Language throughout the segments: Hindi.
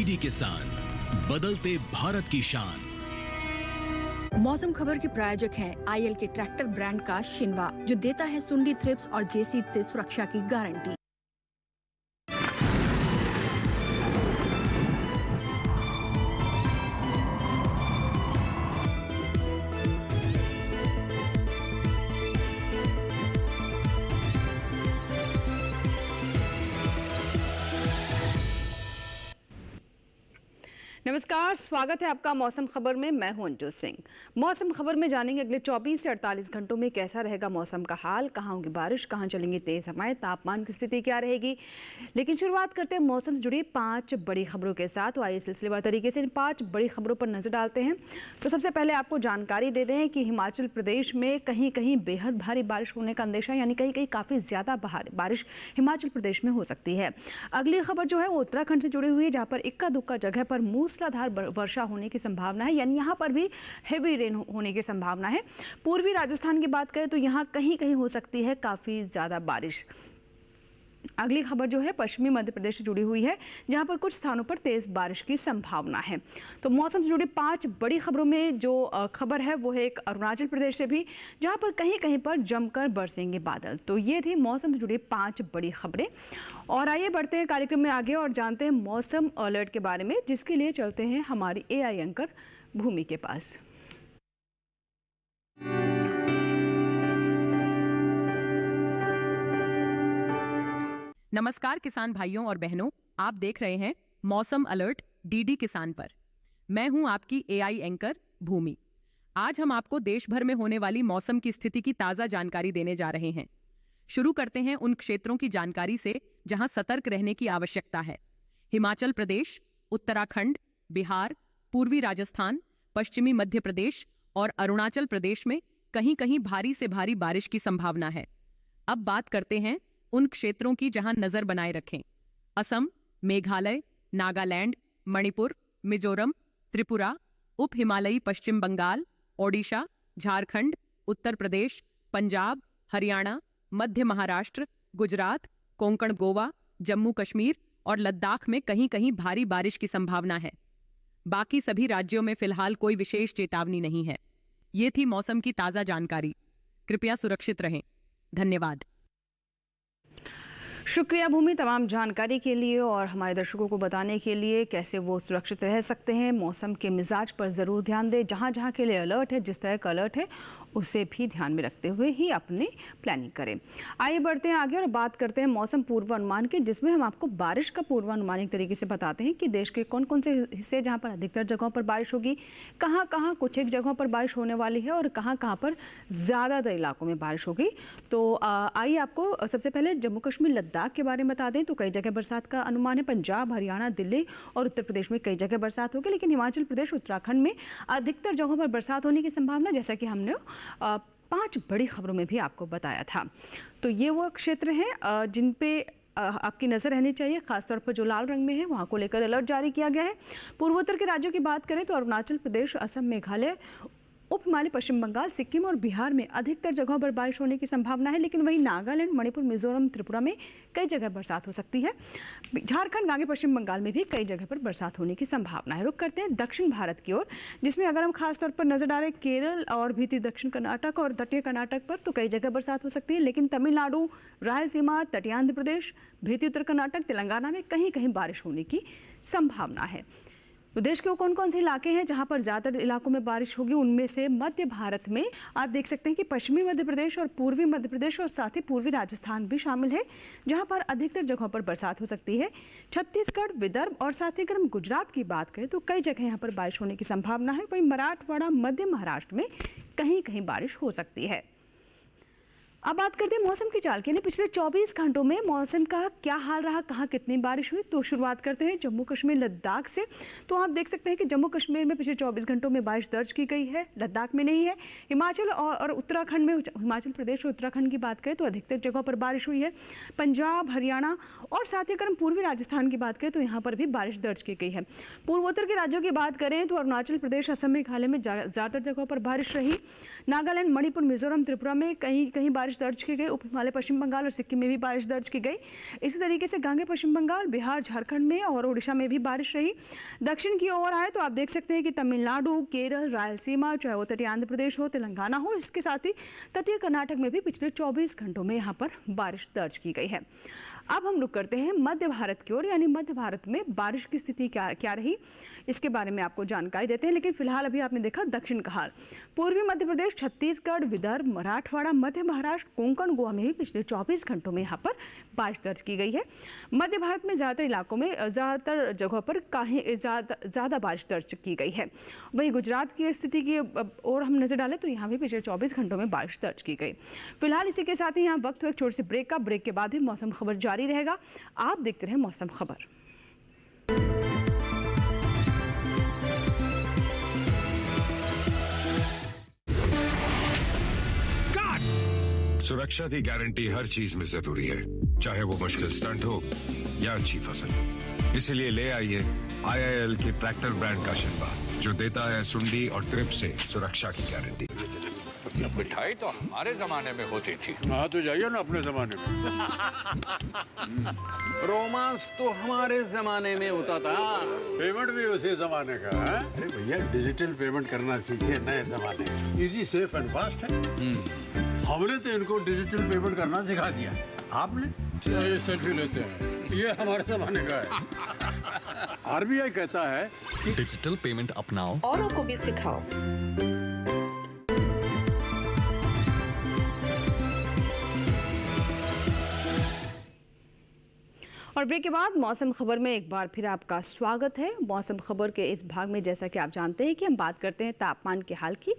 डीडी किसान, बदलते भारत की शान। मौसम खबर के प्रायोजक हैं आईएल के ट्रैक्टर ब्रांड का शिनवा, जो देता है सुंडी, थ्रिप्स और जेसीड से सुरक्षा की गारंटी। नमस्कार, स्वागत है आपका मौसम खबर में। मैं हूं अंजू सिंह। मौसम खबर में जानेंगे अगले 24 से 48 घंटों में कैसा रहेगा मौसम का हाल, कहां होगी बारिश, कहां चलेंगे तेज हवाएं, तापमान की स्थिति क्या रहेगी। लेकिन शुरुआत करते हैं मौसम से जुड़ी 5 बड़ी खबरों के साथ। तो आइए सिलसिलेवार तरीके से इन 5 बड़ी खबरों पर नजर डालते हैं। तो सबसे पहले आपको जानकारी दे दें कि हिमाचल प्रदेश में कहीं कहीं बेहद भारी बारिश होने का अंदेशा, यानी कहीं कहीं काफ़ी ज़्यादा बारिश हिमाचल प्रदेश में हो सकती है। अगली खबर जो है वो उत्तराखंड से जुड़ी हुई है, जहाँ पर इक्का दुक्का जगह पर मूसलाधार वर्षा होने की संभावना है, यानी यहाँ पर भी हेवी रेन होने की संभावना है। पूर्वी राजस्थान की बात करें तो यहाँ कहीं कहीं हो सकती है काफ़ी ज़्यादा बारिश। अगली खबर जो है पश्चिमी मध्य प्रदेश से जुड़ी हुई है, जहां पर कुछ स्थानों पर तेज बारिश की संभावना है। तो मौसम से जुड़ी 5 बड़ी खबरों में जो खबर है वो है एक अरुणाचल प्रदेश से भी, जहां पर कहीं कहीं पर जमकर बरसेंगे बादल। तो ये थी मौसम से जुड़ी 5 बड़ी खबरें। और आइए बढ़ते हैं कार्यक्रम में आगे और जानते हैं मौसम अलर्ट के बारे में, जिसके लिए चलते हैं हमारी AI एंकर भूमि के पास। नमस्कार किसान भाइयों और बहनों, आप देख रहे हैं मौसम अलर्ट डीडी किसान पर। मैं हूं आपकी AI एंकर भूमि। आज हम आपको देश भर में होने वाली मौसम की स्थिति की ताजा जानकारी देने जा रहे हैं। शुरू करते हैं उन क्षेत्रों की जानकारी से जहां सतर्क रहने की आवश्यकता है। हिमाचल प्रदेश, उत्तराखंड, बिहार, पूर्वी राजस्थान, पश्चिमी मध्य प्रदेश और अरुणाचल प्रदेश में कहीं कहीं भारी से भारी बारिश की संभावना है। अब बात करते हैं उन क्षेत्रों की जहां नजर बनाए रखें। असम, मेघालय, नागालैंड, मणिपुर, मिजोरम, त्रिपुरा, उप हिमालयी पश्चिम बंगाल, ओडिशा, झारखंड, उत्तर प्रदेश, पंजाब, हरियाणा, मध्य महाराष्ट्र, गुजरात, कोंकण गोवा, जम्मू कश्मीर और लद्दाख में कहीं कहीं भारी बारिश की संभावना है। बाकी सभी राज्यों में फिलहाल कोई विशेष चेतावनी नहीं है। ये थी मौसम की ताजा जानकारी। कृपया सुरक्षित रहें। धन्यवाद। शुक्रिया भूमि तमाम जानकारी के लिए और हमारे दर्शकों को बताने के लिए कैसे वो सुरक्षित रह सकते हैं। मौसम के मिजाज पर ज़रूर ध्यान दें। जहाँ जहाँ के लिए अलर्ट है, जिस तरह का अलर्ट है उसे भी ध्यान में रखते हुए ही अपनी प्लानिंग करें। आइए बढ़ते हैं आगे और बात करते हैं मौसम पूर्वानुमान के, जिसमें हम आपको बारिश का पूर्वानुमान एक तरीके से बताते हैं कि देश के कौन कौन से हिस्से जहाँ पर अधिकतर जगहों पर बारिश होगी, कहाँ कहाँ कुछ एक जगहों पर बारिश होने वाली है और कहाँ कहाँ पर ज़्यादातर इलाकों में बारिश होगी। तो आइए आपको सबसे पहले जम्मू कश्मीर लद्दाख के बारे में बता दें। तो कई जगह बरसात का अनुमान है। पंजाब, हरियाणा, दिल्ली और उत्तर प्रदेश में कई जगह बरसात होगी, लेकिन हिमाचल प्रदेश, उत्तराखंड में अधिकतर जगहों पर बरसात होने की संभावना, जैसा कि हमने 5 बड़ी खबरों में भी आपको बताया था। तो ये वो क्षेत्र हैं जिन पे आपकी नज़र रहनी चाहिए। खासतौर पर जो लाल रंग में है वहाँ को लेकर अलर्ट जारी किया गया है। पूर्वोत्तर के राज्यों की बात करें तो अरुणाचल प्रदेश, असम, मेघालय, उप हिमालय पश्चिम बंगाल, सिक्किम और बिहार में अधिकतर जगहों पर बारिश होने की संभावना है, लेकिन वहीं नागालैंड, मणिपुर, मिजोरम, त्रिपुरा में कई जगह बरसात हो सकती है। झारखंड, आगे पश्चिम बंगाल में भी कई जगह पर बरसात होने की संभावना है। रुक करते हैं दक्षिण भारत की ओर, जिसमें अगर हम खासतौर पर नजर डालें केरल और भीतरी दक्षिण कर्नाटक और तटीय कर्नाटक पर, तो कई जगह बरसात हो सकती है, लेकिन तमिलनाडु, रायलसीमा, तटीय आंध्र प्रदेश, भीतरी उत्तर कर्नाटक, तेलंगाना में कहीं कहीं बारिश होने की संभावना है। तो देश के वो कौन कौन से इलाके हैं जहां पर ज़्यादातर इलाकों में बारिश होगी, उनमें से मध्य भारत में आप देख सकते हैं कि पश्चिमी मध्य प्रदेश और पूर्वी मध्य प्रदेश और साथ ही पूर्वी राजस्थान भी शामिल है, जहां पर अधिकतर जगहों पर बरसात हो सकती है। छत्तीसगढ़, विदर्भ और साथ ही अगर हम गुजरात की बात करें तो कई जगह यहाँ पर बारिश होने की संभावना है। वहीं मराठवाड़ा, मध्य महाराष्ट्र में कहीं कहीं बारिश हो सकती है। अब बात करते हैं मौसम की चाल की, पिछले 24 घंटों में मौसम का क्या हाल रहा, कहाँ कितनी बारिश हुई। तो शुरुआत करते हैं जम्मू कश्मीर लद्दाख से। तो आप देख सकते हैं कि जम्मू कश्मीर में पिछले 24 घंटों में बारिश दर्ज की गई है, लद्दाख में नहीं है। हिमाचल और उत्तराखंड में, हिमाचल प्रदेश और उत्तराखंड की बात करें तो अधिकतर जगहों पर बारिश हुई है। पंजाब, हरियाणा और साथ ही अगर हम पूर्वी राजस्थान की बात करें तो यहाँ पर भी बारिश दर्ज की गई है। पूर्वोत्तर के राज्यों की बात करें तो अरुणाचल प्रदेश, असम, मेघालय में ज़्यादातर जगहों पर बारिश रही। नागालैंड, मणिपुर, मिजोरम, त्रिपुरा में कहीं कहीं बारिश बारिश दर्ज की गई। उप हिमालय पश्चिम बंगाल और सिक्किम में भी बारिश दर्ज की गई। इसी तरीके से गांगे पश्चिम बंगाल, बिहार, झारखंड में और उड़ीसा में भी बारिश रही। दक्षिण की ओर आए तो आप देख सकते हैं कि तमिलनाडु, केरल, रायलसीमा, चाहे वो तटीय आंध्र प्रदेश हो, तेलंगाना हो, इसके साथ ही तटीय कर्नाटक में भी पिछले 24 घंटों में यहाँ पर बारिश दर्ज की गई है। अब हम रुक करते हैं मध्य भारत की ओर, यानी मध्य भारत में बारिश की स्थिति क्या रही, इसके बारे में आपको जानकारी देते हैं। लेकिन फिलहाल अभी आपने देखा दक्षिण का हाल। पूर्वी मध्य प्रदेश, छत्तीसगढ़, विदर्भ, मराठवाड़ा, मध्य महाराष्ट्र, कोंकण, गोवा में भी पिछले 24 घंटों में यहाँ पर बारिश दर्ज की गई है। मध्य भारत में ज़्यादातर इलाकों में ज़्यादातर जगहों पर कहीं ज़्यादा बारिश दर्ज की गई है। वहीं गुजरात की स्थिति की ओर हम नजर डालें तो यहाँ भी पिछले 24 घंटों में बारिश दर्ज की गई। फिलहाल इसी के साथ ही यहाँ वक्त हुआ एक छोटे से ब्रेक का। ब्रेक के बाद भी मौसम खबर जारी रहेगा। आप देखते रहे मौसम खबर। सुरक्षा की गारंटी हर चीज में जरूरी है, चाहे वो मुश्किल स्टंट हो या अच्छी फसल। इसीलिए ले आइए IIL के ट्रैक्टर ब्रांड का शिनवा, जो देता है सुंडी और ट्रिप से सुरक्षा की गारंटी। मिठाई तो हमारे जमाने में होती थी। हाँ तो जाइए ना अपने जमाने में। रोमांस तो हमारे जमाने में होता था। पेमेंट भी उसी जमाने का है। अरे भैया डिजिटल पेमेंट करना सीखे नए जमाने में। इजी, सेफ एंड फास्ट है। हमने तो इनको डिजिटल पेमेंट करना सिखा दिया। आपने ये सेल्फी लेते हैं, ये हमारे जमाने का है। RBI कहता है कि डिजिटल पेमेंट अपनाओ, औरों को भी सिखाओ। और ब्रेक के बाद मौसम खबर में एक बार फिर आपका स्वागत है। मौसम खबर के इस भाग में जैसा कि आप जानते हैं कि हम बात करते हैं तापमान के हाल की,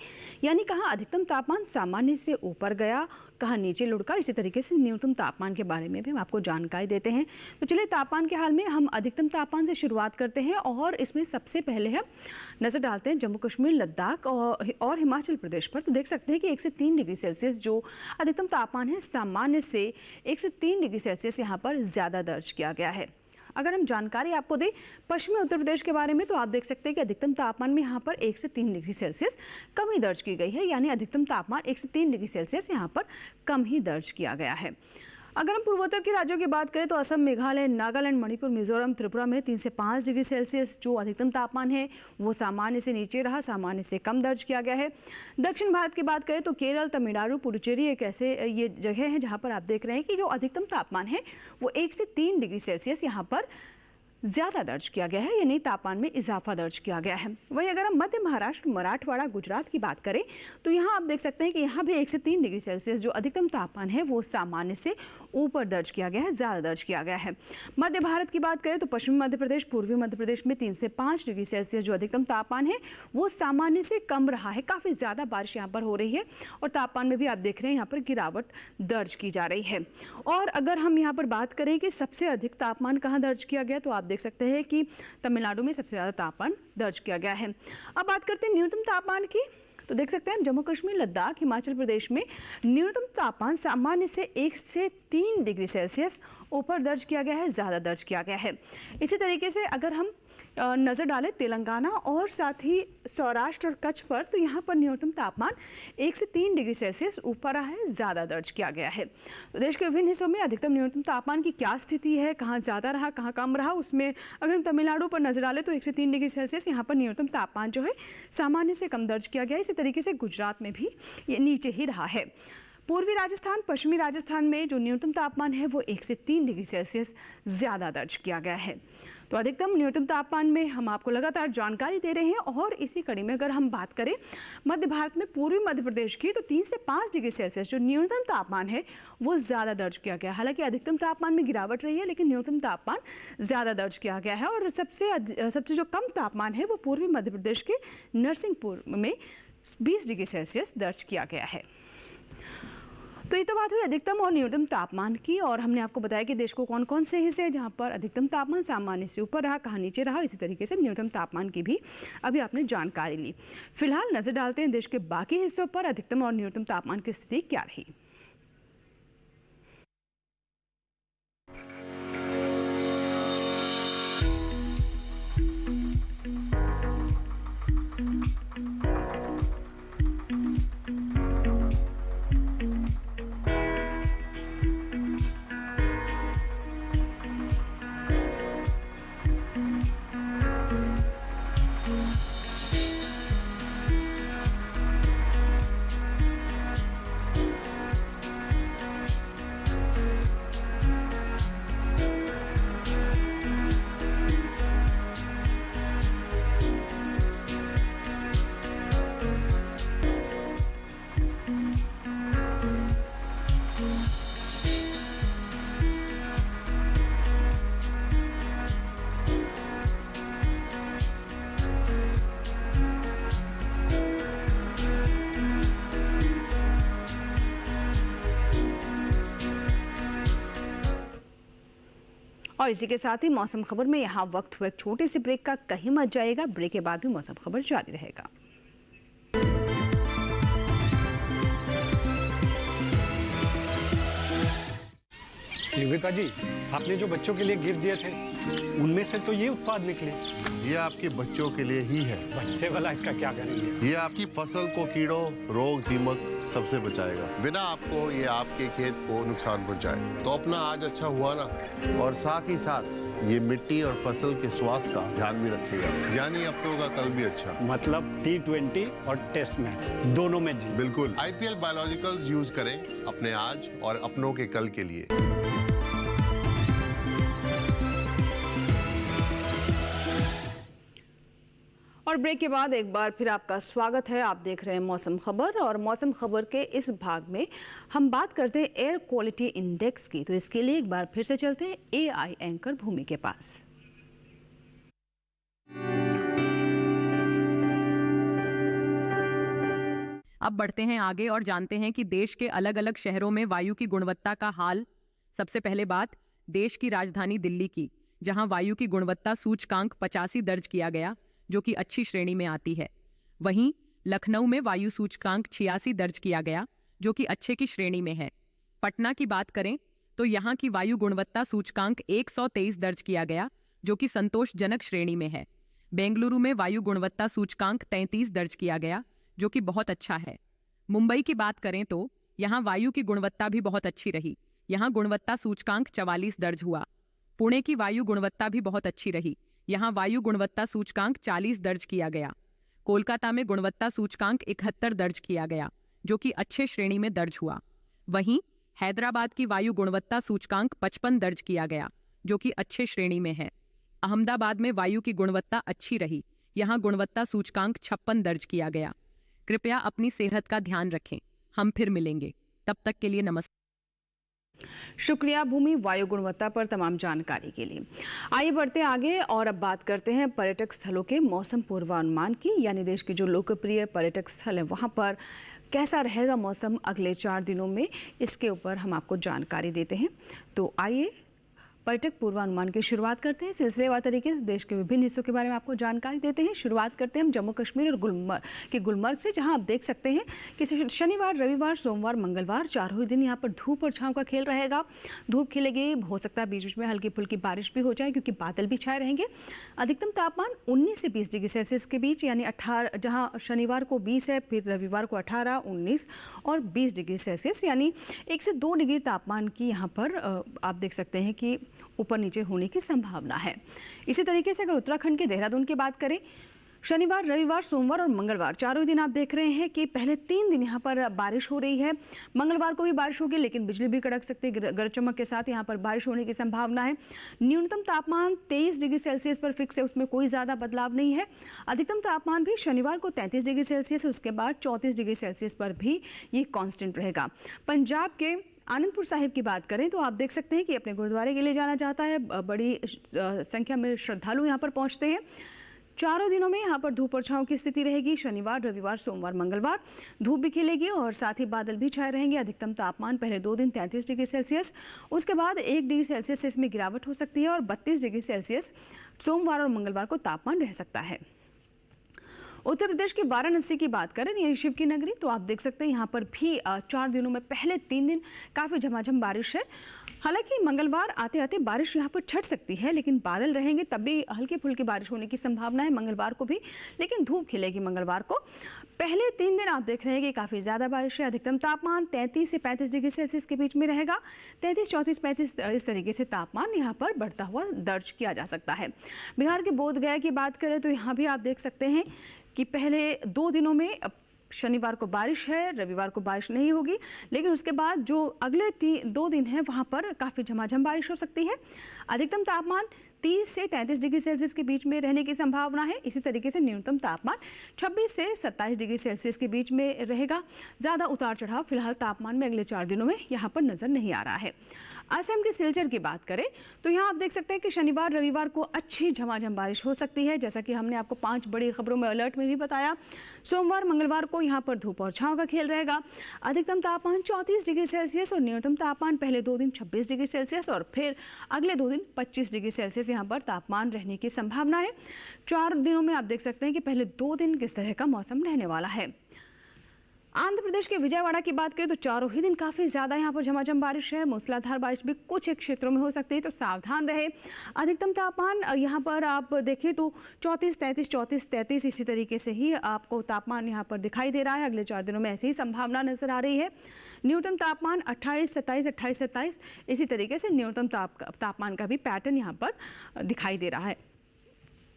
यानी कहाँ अधिकतम तापमान सामान्य से ऊपर गया, कहाँ नीचे लुढ़का। इसी तरीके से न्यूनतम तापमान के बारे में भी हम आपको जानकारी देते हैं। तो चलिए तापमान के हाल में हम अधिकतम तापमान से शुरुआत करते हैं और इसमें सबसे पहले हम नज़र डालते हैं जम्मू कश्मीर, लद्दाख और हिमाचल प्रदेश पर। तो देख सकते हैं कि 1 से 3 डिग्री सेल्सियस जो अधिकतम तापमान है सामान्य से 1 से 3 डिग्री सेल्सियस यहाँ पर ज़्यादा दर्ज किया गया है। अगर हम जानकारी आपको दें पश्चिमी उत्तर प्रदेश के बारे में तो आप देख सकते हैं कि अधिकतम तापमान में यहाँ पर 1 से 3 डिग्री सेल्सियस कमी दर्ज की गई है, यानी अधिकतम तापमान 1 से 3 डिग्री सेल्सियस यहाँ पर कम ही दर्ज किया गया है। अगर हम पूर्वोत्तर के राज्यों की बात करें तो असम, मेघालय, नागालैंड, मणिपुर, मिजोरम, त्रिपुरा में 3 से 5 डिग्री सेल्सियस जो अधिकतम तापमान है वो सामान्य से नीचे रहा, सामान्य से कम दर्ज किया गया है। दक्षिण भारत की बात करें तो केरल, तमिलनाडु, पुडुचेरी एक ऐसे ये जगह हैं जहाँ पर आप देख रहे हैं कि जो अधिकतम तापमान है वो 1 से 3 डिग्री सेल्सियस यहाँ पर ज़्यादा दर्ज किया गया है, यानी तापमान में इजाफा दर्ज किया गया है। वहीं अगर हम मध्य महाराष्ट्र, मराठवाड़ा, गुजरात की बात करें तो यहाँ आप देख सकते हैं कि यहाँ भी 1 से 3 डिग्री सेल्सियस जो अधिकतम तापमान है वो सामान्य से ऊपर दर्ज किया गया है, ज़्यादा दर्ज किया गया है। मध्य भारत की बात करें तो पश्चिमी मध्य प्रदेश, पूर्वी मध्य प्रदेश में 3 से 5 डिग्री सेल्सियस जो अधिकतम तापमान है वो सामान्य से कम रहा है। काफ़ी ज़्यादा बारिश यहाँ पर हो रही है और तापमान में भी आप देख रहे हैं यहाँ पर गिरावट दर्ज की जा रही है। और अगर हम यहाँ पर बात करें कि सबसे अधिक तापमान कहाँ दर्ज किया गया तो आप देख सकते हैं कि तमिलनाडु में सबसे ज़्यादा तापमान दर्ज किया गया है। अब बात करते हैं न्यूनतम तापमान की, तो देख सकते हैं जम्मू कश्मीर, लद्दाख, हिमाचल प्रदेश में न्यूनतम तापमान सामान्य से 1 से 3 डिग्री सेल्सियस ऊपर दर्ज किया गया है, ज़्यादा दर्ज किया गया है। इसी तरीके से अगर हम नज़र डालें तेलंगाना और साथ ही सौराष्ट्र और कच्छ पर तो यहाँ पर न्यूनतम तापमान 1 से 3 डिग्री सेल्सियस ऊपर रहा है, ज़्यादा दर्ज किया गया है। तो देश के विभिन्न हिस्सों में अधिकतम न्यूनतम तापमान की क्या स्थिति है, कहाँ ज़्यादा रहा, कहाँ कम रहा, उसमें अगर हम तमिलनाडु पर नज़र डालें तो 1 से 3 डिग्री सेल्सियस यहाँ पर न्यूनतम तापमान जो है सामान्य से कम दर्ज किया गया है। इसी तरीके से गुजरात में भी ये नीचे ही रहा है। पूर्वी राजस्थान, पश्चिमी राजस्थान में जो न्यूनतम तापमान है वो 1 से 3 डिग्री सेल्सियस ज़्यादा दर्ज किया गया है। तो अधिकतम न्यूनतम तापमान में हम आपको लगातार जानकारी दे रहे हैं। और इसी कड़ी में अगर हम बात करें मध्य भारत में पूर्वी मध्य प्रदेश की तो 3 से 5 डिग्री सेल्सियस जो न्यूनतम तापमान है वो ज़्यादा दर्ज किया गया है। हालांकि अधिकतम तापमान में गिरावट रही है लेकिन न्यूनतम तापमान ज़्यादा दर्ज किया गया है। और सबसे जो कम तापमान है वो पूर्वी मध्य प्रदेश के नरसिंहपुर में 20 डिग्री सेल्सियस दर्ज किया गया है। तो ये तो बात हुई अधिकतम और न्यूनतम तापमान की, और हमने आपको बताया कि देश को कौन कौन से हिस्से हैं जहाँ पर अधिकतम तापमान सामान्य से ऊपर रहा, कहाँ नीचे रहा। इसी तरीके से न्यूनतम तापमान की भी अभी आपने जानकारी ली। फिलहाल नजर डालते हैं देश के बाकी हिस्सों पर अधिकतम और न्यूनतम तापमान की स्थिति क्या रही। और इसी के साथ ही मौसम खबर में यहाँ वक्त हुआ एक छोटे से ब्रेक का, कहीं मत जाएगा। ब्रेक के बाद भी मौसम खबर जारी रहेगा। युविका जी, आपने जो बच्चों के लिए गिफ्ट दिए थे उनमें से तो ये उत्पाद निकले। ये आपके बच्चों के लिए ही है। बच्चे वाला इसका क्या करेंगे? ये आपकी फसल को कीड़ों, रोग, दीमक सबसे बचाएगा, बिना आपको ये आपके खेत को नुकसान पहुंचाए। तो अपना आज अच्छा हुआ ना, और साथ ही साथ ये मिट्टी और फसल के स्वास्थ्य का ध्यान भी रखेगा, यानी अपनों का कल भी अच्छा। मतलब T20 और टेस्ट मैच दोनों में जी। बिल्कुल। IPL बायोलॉजिकल्स यूज करें अपने आज और अपनों के कल के लिए। और ब्रेक के बाद एक बार फिर आपका स्वागत है। आप देख रहे हैं मौसम खबर, और मौसम खबर के इस भाग में हम बात करते हैं एयर क्वालिटी इंडेक्स की। तो इसके लिए एक बार फिर से चलते हैं AI एंकर भूमि के पास। अब बढ़ते हैं आगे और जानते हैं कि देश के अलग अलग शहरों में वायु की गुणवत्ता का हाल। सबसे पहले बात देश की राजधानी दिल्ली की, जहां वायु की गुणवत्ता सूचकांक 85 दर्ज किया गया, जो कि अच्छी श्रेणी में आती है। वहीं लखनऊ में वायु सूचकांक 86 दर्ज किया गया, जो कि अच्छे की श्रेणी में है। पटना की बात करें तो यहाँ की वायु गुणवत्ता सूचकांक 123 दर्ज किया गया, जो कि संतोषजनक श्रेणी में है। बेंगलुरु में वायु गुणवत्ता सूचकांक 33 दर्ज किया गया, जो कि बहुत अच्छा है। मुंबई की बात करें तो यहाँ वायु की गुणवत्ता भी बहुत अच्छी रही। यहाँ गुणवत्ता सूचकांक 44 दर्ज हुआ। पुणे की वायु गुणवत्ता भी बहुत अच्छी रही। यहाँ वायु गुणवत्ता सूचकांक 40 दर्ज किया गया। कोलकाता में गुणवत्ता सूचकांक 71 दर्ज किया गया, जो कि अच्छे श्रेणी में दर्ज हुआ। वहीं हैदराबाद की वायु गुणवत्ता सूचकांक 55 दर्ज किया गया, जो कि अच्छे श्रेणी में है। अहमदाबाद में वायु की गुणवत्ता अच्छी रही। यहाँ गुणवत्ता सूचकांक 56 दर्ज किया गया। कृपया अपनी सेहत का ध्यान रखें। हम फिर मिलेंगे, तब तक के लिए नमस्कार। शुक्रिया भूमि, वायु गुणवत्ता पर तमाम जानकारी के लिए। आइए बढ़ते आगे और अब बात करते हैं पर्यटक स्थलों के मौसम पूर्वानुमान की, यानी देश के जो लोकप्रिय पर्यटक स्थल हैं वहाँ पर कैसा रहेगा मौसम अगले 4 दिनों में, इसके ऊपर हम आपको जानकारी देते हैं। तो आइए पर्यटक पूर्वानुमान की शुरुआत करते हैं। सिलसिलेवार तरीके से देश के विभिन्न हिस्सों के बारे में आपको जानकारी देते हैं। शुरुआत करते हैं हम जम्मू कश्मीर और गुलमर्ग से, जहां आप देख सकते हैं कि शनिवार, रविवार, सोमवार, मंगलवार चारों ही दिन यहां पर धूप और छांव का खेल रहेगा। धूप खिलेगी, हो सकता है बीच बीच में हल्की फुल्की बारिश भी हो जाए, क्योंकि बादल भी छाए रहेंगे। अधिकतम तापमान 19 से 20 डिग्री सेल्सियस के बीच, यानी 18, जहाँ शनिवार को 20 है, फिर रविवार को 18, 19 और 20 डिग्री सेल्सियस, यानी 1 से 2 डिग्री तापमान की यहाँ पर आप देख सकते हैं कि ऊपर नीचे होने की संभावना है। इसी तरीके से अगर उत्तराखंड के देहरादून की बात करें, शनिवार, रविवार, सोमवार और मंगलवार चारों दिन आप देख रहे हैं कि पहले 3 दिन यहाँ पर बारिश हो रही है। मंगलवार को भी बारिश होगी, लेकिन बिजली भी कड़क सकती है। गरज चमक के साथ यहाँ पर बारिश होने की संभावना है। न्यूनतम तापमान 23 डिग्री सेल्सियस पर फिक्स है, उसमें कोई ज़्यादा बदलाव नहीं है। अधिकतम तापमान भी शनिवार को 33 डिग्री सेल्सियस है, उसके बाद 34 डिग्री सेल्सियस पर भी ये कांस्टेंट रहेगा। पंजाब के आनंदपुर साहिब की बात करें तो आप देख सकते हैं कि अपने गुरुद्वारे के लिए जाना चाहता है, बड़ी संख्या में श्रद्धालु यहाँ पर पहुँचते हैं। चारों दिनों में यहाँ पर धूप और छांव की स्थिति रहेगी। शनिवार, रविवार, सोमवार, मंगलवार धूप भी खिलेगी और साथ ही बादल भी छाए रहेंगे। अधिकतम तापमान पहले 2 दिन 33 डिग्री सेल्सियस, उसके बाद 1 डिग्री सेल्सियस से इसमें गिरावट हो सकती है और 32 डिग्री सेल्सियस सोमवार और मंगलवार को तापमान रह सकता है। उत्तर प्रदेश के वाराणसी की बात करें, यानी शिव की नगरी, तो आप देख सकते हैं यहाँ पर भी 4 दिनों में पहले 3 दिन काफ़ी झमाझम बारिश है। हालांकि मंगलवार आते आते बारिश यहाँ पर छट सकती है, लेकिन बादल रहेंगे, तब भी हल्की फुल्की बारिश होने की संभावना है मंगलवार को भी, लेकिन धूप खिलेगी मंगलवार को। पहले 3 दिन आप देख रहे हैं कि काफ़ी ज़्यादा बारिश है। अधिकतम तापमान 33 से 35 डिग्री सेल्सियस के बीच में रहेगा। 33, 34, 35 इस तरीके से तापमान यहाँ पर बढ़ता हुआ दर्ज किया जा सकता है। बिहार के बोधगया की बात करें तो यहाँ भी आप देख सकते हैं कि पहले 2 दिनों में शनिवार को बारिश है, रविवार को बारिश नहीं होगी, लेकिन उसके बाद जो अगले 2 दिन हैं वहाँ पर काफ़ी झमाझम बारिश हो सकती है। अधिकतम तापमान 30 से 33 डिग्री सेल्सियस के बीच में रहने की संभावना है। इसी तरीके से न्यूनतम तापमान 26 से 27 डिग्री सेल्सियस के बीच में रहेगा। ज़्यादा उतार चढ़ाव फिलहाल तापमान में अगले 4 दिनों में यहाँ पर नज़र नहीं आ रहा है। असम के सिलचर की बात करें तो यहाँ आप देख सकते हैं कि शनिवार रविवार को अच्छी झमाझम बारिश हो सकती है, जैसा कि हमने आपको 5 बड़ी खबरों में अलर्ट में भी बताया। सोमवार मंगलवार को यहाँ पर धूप और छांव का खेल रहेगा। अधिकतम तापमान 34 डिग्री सेल्सियस और न्यूनतम तापमान पहले 2 दिन 26 डिग्री सेल्सियस और फिर अगले 2 दिन 25 डिग्री सेल्सियस यहाँ पर तापमान रहने की संभावना है। 4 दिनों में आप देख सकते हैं कि पहले 2 दिन किस तरह का मौसम रहने वाला है। आंध्र प्रदेश के विजयवाड़ा की बात करें तो चारों ही दिन काफ़ी ज़्यादा यहाँ पर झमाझम बारिश है। मूसलाधार बारिश भी कुछ एक क्षेत्रों में हो सकती है, तो सावधान रहे। अधिकतम तापमान यहाँ पर आप देखें तो 34-33 इसी तरीके से ही आपको तापमान यहाँ पर दिखाई दे रहा है। अगले 4 दिनों में ऐसी ही संभावना नजर आ रही है। न्यूनतम तापमान 28-27 इसी तरीके से न्यूनतम तापमान का भी पैटर्न यहाँ पर दिखाई दे रहा है।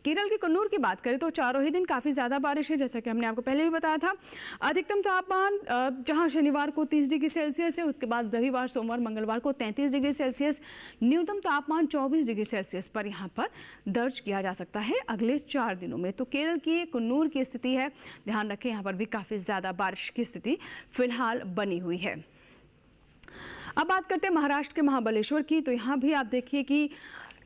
केरल के कन्नूर की बात करें तो चारों ही दिन काफ़ी ज़्यादा बारिश है, जैसा कि हमने आपको पहले भी बताया था। अधिकतम तापमान जहां शनिवार को 30 डिग्री सेल्सियस है, उसके बाद रविवार सोमवार मंगलवार को 33 डिग्री सेल्सियस, न्यूनतम तापमान 24 डिग्री सेल्सियस पर यहां पर दर्ज किया जा सकता है अगले 4 दिनों में। तो केरल की कन्नूर की स्थिति है, ध्यान रखें यहाँ पर भी काफ़ी ज़्यादा बारिश की स्थिति फिलहाल बनी हुई है। अब बात करते हैं महाराष्ट्र के महाबलेश्वर की, तो यहाँ भी आप देखिए कि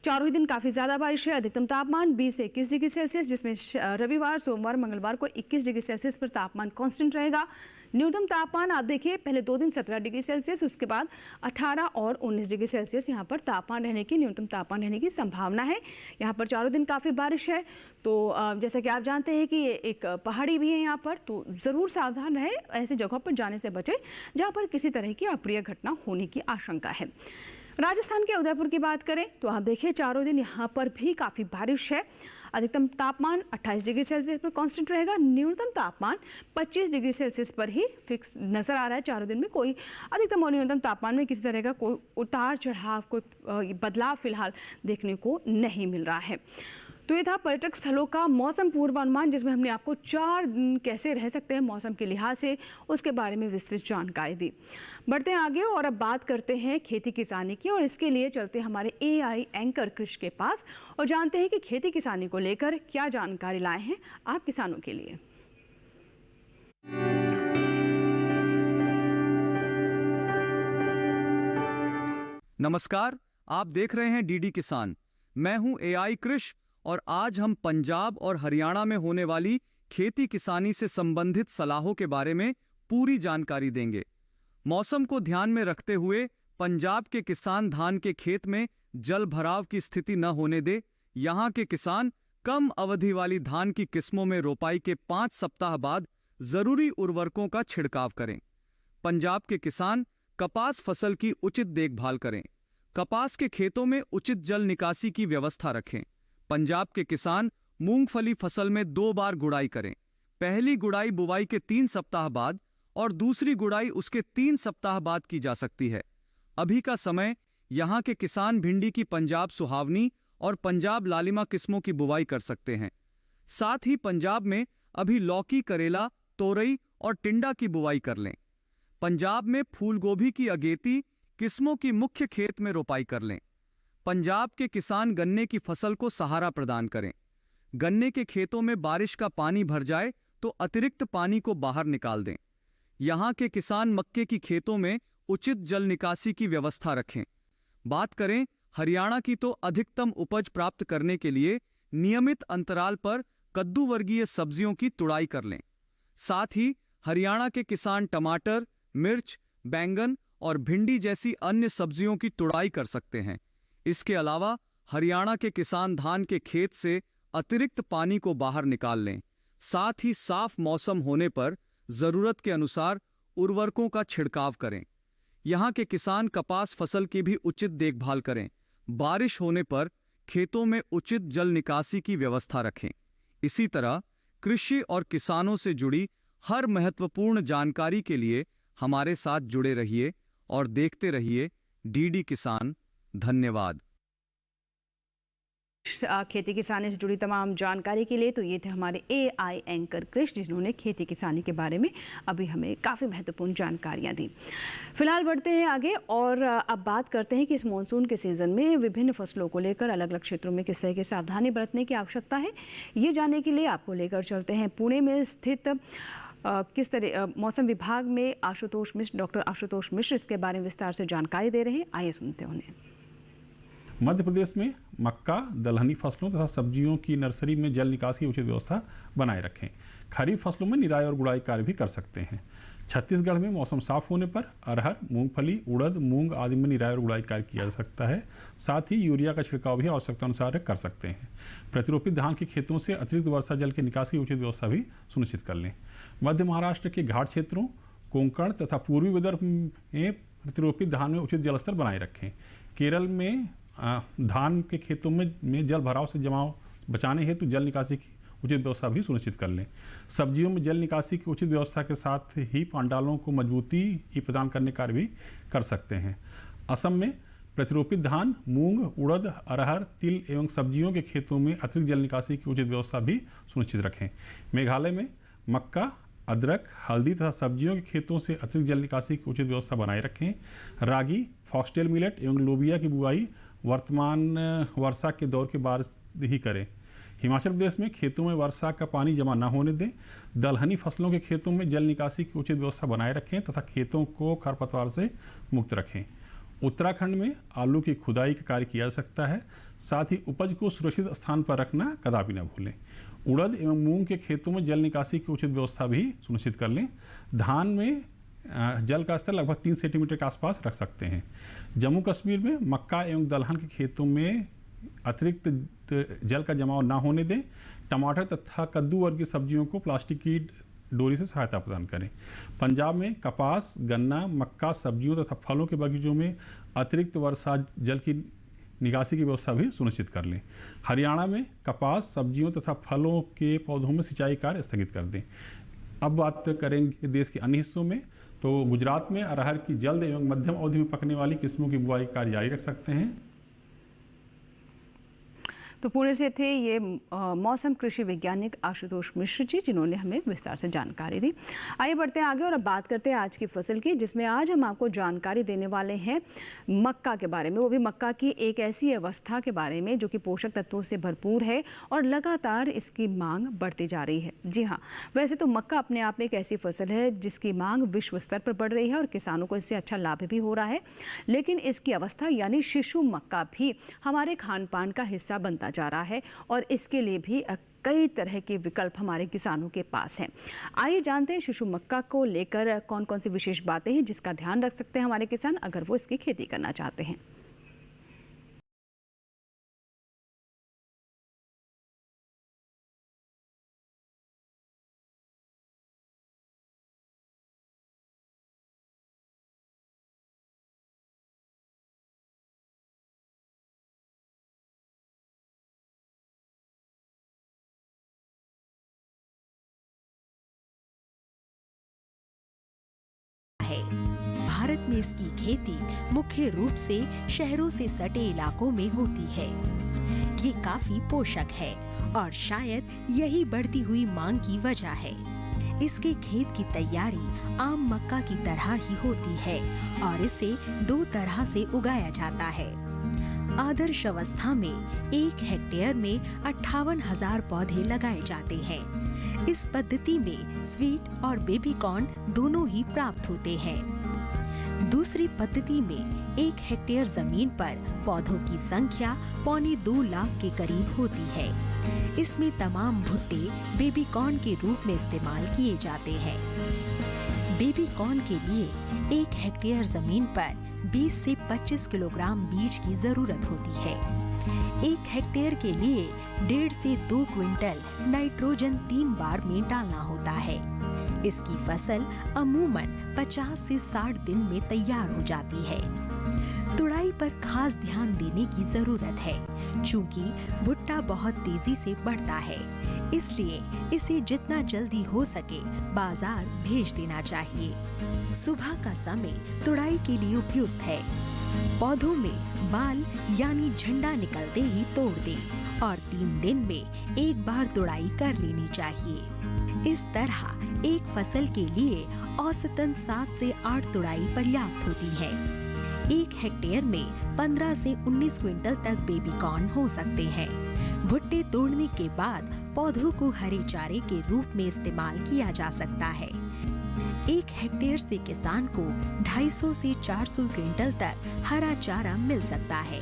चारों ही दिन काफ़ी ज़्यादा बारिश है। अधिकतम तापमान 20 से 21 डिग्री सेल्सियस, जिसमें रविवार सोमवार मंगलवार को 21 डिग्री सेल्सियस पर तापमान कांस्टेंट रहेगा। न्यूनतम तापमान आप देखिए पहले 2 दिन 17 डिग्री सेल्सियस, उसके बाद 18 और 19 डिग्री सेल्सियस यहाँ पर तापमान रहने की न्यूनतम तापमान रहने की संभावना है। यहाँ पर चारों दिन काफ़ी बारिश है, तो जैसा कि आप जानते हैं कि ये एक पहाड़ी भी है यहाँ पर, तो ज़रूर सावधान रहे, ऐसी जगहों पर जाने से बचें जहाँ पर किसी तरह की अप्रिय घटना होने की आशंका है। राजस्थान के उदयपुर की बात करें तो आप देखिए चारों दिन यहाँ पर भी काफ़ी बारिश है। अधिकतम तापमान 28 डिग्री सेल्सियस पर कांस्टेंट रहेगा, न्यूनतम तापमान 25 डिग्री सेल्सियस पर ही फिक्स नज़र आ रहा है। चारों दिन में कोई अधिकतम और न्यूनतम तापमान में किसी तरह का कोई उतार चढ़ाव, कोई बदलाव फिलहाल देखने को नहीं मिल रहा है। तो ये था पर्यटक स्थलों का मौसम पूर्वानुमान, जिसमें हमने आपको 4 दिन कैसे रह सकते हैं मौसम के लिहाज से, उसके बारे में विस्तृत जानकारी दी। बढ़ते हैं आगे और अब बात करते हैं खेती किसानी की, और इसके लिए चलते हैं हमारे AI एंकर कृष के पास और जानते हैं कि खेती किसानी को लेकर क्या जानकारी लाए हैं आप किसानों के लिए। नमस्कार, आप देख रहे हैं DD किसान। मैं हूं AI कृष और आज हम पंजाब और हरियाणा में होने वाली खेती किसानी से संबंधित सलाहों के बारे में पूरी जानकारी देंगे। मौसम को ध्यान में रखते हुए पंजाब के किसान धान के खेत में जल भराव की स्थिति न होने दे। यहाँ के किसान कम अवधि वाली धान की किस्मों में रोपाई के 5 सप्ताह बाद जरूरी उर्वरकों का छिड़काव करें। पंजाब के किसान कपास फसल की उचित देखभाल करें। कपास के खेतों में उचित जल निकासी की व्यवस्था रखें। पंजाब के किसान मूंगफली फसल में 2 बार गुड़ाई करें। पहली गुड़ाई बुवाई के 3 सप्ताह बाद और दूसरी गुड़ाई उसके 3 सप्ताह बाद की जा सकती है। अभी का समय यहाँ के किसान भिंडी की पंजाब सुहावनी और पंजाब लालिमा किस्मों की बुवाई कर सकते हैं। साथ ही पंजाब में अभी लौकी, करेला, तोरई और टिंडा की बुवाई कर लें। पंजाब में फूलगोभी की अगेती किस्मों की मुख्य खेत में रोपाई कर लें। पंजाब के किसान गन्ने की फसल को सहारा प्रदान करें। गन्ने के खेतों में बारिश का पानी भर जाए तो अतिरिक्त पानी को बाहर निकाल दें। यहाँ के किसान मक्के की खेतों में उचित जल निकासी की व्यवस्था रखें। बात करें हरियाणा की तो अधिकतम उपज प्राप्त करने के लिए नियमित अंतराल पर कद्दू वर्गीय सब्जियों की तुड़ाई कर लें। साथ ही हरियाणा के किसान टमाटर, मिर्च, बैंगन और भिंडी जैसी अन्य सब्जियों की तुड़ाई कर सकते हैं। इसके अलावा हरियाणा के किसान धान के खेत से अतिरिक्त पानी को बाहर निकाल लें। साथ ही साफ मौसम होने पर जरूरत के अनुसार उर्वरकों का छिड़काव करें। यहाँ के किसान कपास फसल की भी उचित देखभाल करें। बारिश होने पर खेतों में उचित जल निकासी की व्यवस्था रखें। इसी तरह कृषि और किसानों से जुड़ी हर महत्वपूर्ण जानकारी के लिए हमारे साथ जुड़े रहिए और देखते रहिए DD किसान। धन्यवाद। खेती किसानी से जुड़ी तमाम जानकारी के लिए तो ये थे हमारे AI एंकर कृष, जिन्होंने खेती किसानी के बारे में अभी हमें काफ़ी महत्वपूर्ण जानकारियाँ दी। फिलहाल बढ़ते हैं आगे और अब बात करते हैं कि इस मानसून के सीज़न में विभिन्न फसलों को लेकर अलग अलग क्षेत्रों में किस तरह की सावधानी बरतने की आवश्यकता है, ये जानने के लिए आपको लेकर चलते हैं पुणे में स्थित किस तरह मौसम विभाग में आशुतोष मिश्र, डॉक्टर आशुतोष मिश्र इसके बारे में विस्तार से जानकारी दे रहे हैं। आइए सुनते हैं उन्हें। मध्य प्रदेश में मक्का, दलहनी फसलों तथा सब्जियों की नर्सरी में जल निकासी की उचित व्यवस्था बनाए रखें। खरीफ फसलों में निराई और गुड़ाई कार्य भी कर सकते हैं। छत्तीसगढ़ में मौसम साफ होने पर अरहर, मूंगफली, उड़द, मूंग आदि में निराई और गुड़ाई कार्य किया जा सकता है। साथ ही यूरिया का छिड़काव भी आवश्यकता अनुसार कर सकते हैं। प्रतिरोपित धान के खेतों से अतिरिक्त वर्षा जल की निकासी उचित व्यवस्था भी सुनिश्चित कर लें। मध्य महाराष्ट्र के घाट क्षेत्रों, कोंकण तथा पूर्वी विदर्भ में प्रतिरोपित धान में उचित जल स्तर बनाए रखें। केरल में धान के खेतों में जल भराव से जमाव बचाने हेतु जल निकासी की उचित व्यवस्था भी सुनिश्चित कर लें। सब्जियों में जल निकासी की उचित व्यवस्था के साथ ही पांडालों को मजबूती प्रदान करने कार्य भी कर सकते हैं। असम में प्रतिरोपित धान, मूंग, उड़द, अरहर, तिल एवं सब्जियों के खेतों में अतिरिक्त जल निकासी की उचित व्यवस्था भी सुनिश्चित रखें। मेघालय में मक्का, अदरक, हल्दी तथा सब्जियों के खेतों से अतिरिक्त जल निकासी की उचित व्यवस्था बनाए रखें। रागी, फॉक्सटेल मिलेट एवं लोबिया की बुआई वर्तमान वर्षा के दौर के बाद ही करें। हिमाचल प्रदेश में खेतों में वर्षा का पानी जमा न होने दें। दलहनी फसलों के खेतों में जल निकासी की उचित व्यवस्था बनाए रखें तथा खेतों को खरपतवार से मुक्त रखें। उत्तराखंड में आलू की खुदाई का कार्य किया जा सकता है। साथ ही उपज को सुरक्षित स्थान पर रखना कदापि न भूलें। उड़द एवं मूंग के खेतों में जल निकासी की उचित व्यवस्था भी सुनिश्चित कर लें। धान में जल का स्तर लगभग 3 सेंटीमीटर के आसपास रख सकते हैं। जम्मू कश्मीर में मक्का एवं दलहन के खेतों में अतिरिक्त जल का जमाव न होने दें। टमाटर तथा कद्दू वर्ग की सब्जियों को प्लास्टिक की डोरी से सहायता प्रदान करें। पंजाब में कपास, गन्ना, मक्का, सब्जियों तथा फलों के बगीचों में अतिरिक्त वर्षा जल की निकासी की व्यवस्था भी सुनिश्चित कर लें। हरियाणा में कपास, सब्जियों तथा फलों के पौधों में सिंचाई कार्य स्थगित कर दें। अब बात करेंगे देश के अन्य हिस्सों में, तो गुजरात में अरहर की जल्द एवं मध्यम अवधि में पकने वाली किस्मों की बुआई कार्य जारी रख सकते हैं। तो पुणे से थे ये मौसम कृषि वैज्ञानिक आशुतोष मिश्र जी, जिन्होंने हमें विस्तार से जानकारी दी। आइए बढ़ते हैं आगे और अब बात करते हैं आज की फसल की, जिसमें आज हम आपको जानकारी देने वाले हैं मक्का के बारे में, वो भी मक्का की एक ऐसी अवस्था के बारे में जो कि पोषक तत्वों से भरपूर है और लगातार इसकी मांग बढ़ती जा रही है। जी हाँ, वैसे तो मक्का अपने आप में एक ऐसी फसल है जिसकी मांग विश्व स्तर पर बढ़ रही है और किसानों को इससे अच्छा लाभ भी हो रहा है, लेकिन इसकी अवस्था यानी शिशु मक्का भी हमारे खान पान का हिस्सा बनता जा रहा है और इसके लिए भी कई तरह के विकल्प हमारे किसानों के पास हैं। आइए जानते हैं शिशु मक्का को लेकर कौन कौन सी विशेष बातें हैं जिसका ध्यान रख सकते हैं हमारे किसान अगर वो इसकी खेती करना चाहते हैं। भारत में इसकी खेती मुख्य रूप से शहरों से सटे इलाकों में होती है। ये काफी पोषक है और शायद यही बढ़ती हुई मांग की वजह है। इसके खेत की तैयारी आम मक्का की तरह ही होती है और इसे 2 तरह से उगाया जाता है। आदर्श अवस्था में 1 हेक्टेयर में 58,000 पौधे लगाए जाते हैं। इस पद्धति में स्वीट और बेबी कॉर्न दोनों ही प्राप्त होते हैं। दूसरी पद्धति में 1 हेक्टेयर जमीन पर पौधों की संख्या 1.25 लाख के करीब होती है। इसमें तमाम भुट्टे बेबी कॉर्न के रूप में इस्तेमाल किए जाते हैं। बेबी कॉर्न के लिए 1 हेक्टेयर जमीन पर 20 से 25 किलोग्राम बीज की जरूरत होती है। 1 हेक्टेयर के लिए 1.5 से 2 क्विंटल नाइट्रोजन 3 बार में डालना होता है। इसकी फसल अमूमन 50 से 60 दिन में तैयार हो जाती है। तुड़ाई पर खास ध्यान देने की जरूरत है, चूंकि भुट्टा बहुत तेजी से बढ़ता है, इसलिए इसे जितना जल्दी हो सके बाजार भेज देना चाहिए। सुबह का समय तुड़ाई के लिए उपयुक्त है। पौधों में बाल यानी झंडा निकलते ही तोड़ दें और 3 दिन में 1 बार तुड़ाई कर लेनी चाहिए। इस तरह एक फसल के लिए औसतन 7 से 8 तुड़ाई पर्याप्त होती है। 1 हेक्टेयर में 15 से 19 क्विंटल तक बेबी कॉर्न हो सकते हैं। भुट्टे तोड़ने के बाद पौधों को हरे चारे के रूप में इस्तेमाल किया जा सकता है। 1 हेक्टेयर से किसान को 250 से 400 क्विंटल तक हरा चारा मिल सकता है।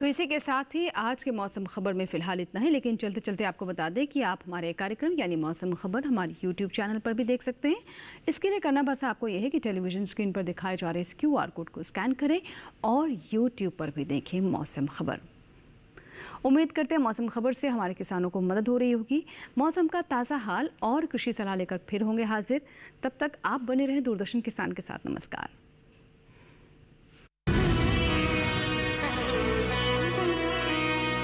तो इसी के साथ ही आज के मौसम खबर में फिलहाल इतना ही, लेकिन चलते चलते आपको बता दें कि आप हमारे कार्यक्रम यानी मौसम खबर हमारे YouTube चैनल पर भी देख सकते हैं। इसके लिए करना बस आपको यह है कि टेलीविजन स्क्रीन पर दिखाए जा रहे इस QR कोड को स्कैन करें और YouTube पर भी देखें मौसम खबर। उम्मीद करते हैं मौसम खबर से हमारे किसानों को मदद हो रही होगी। मौसम का ताज़ा हाल और कृषि सलाह लेकर फिर होंगे हाजिर। तब तक आप बने रहें दूरदर्शन किसान के साथ। नमस्कार।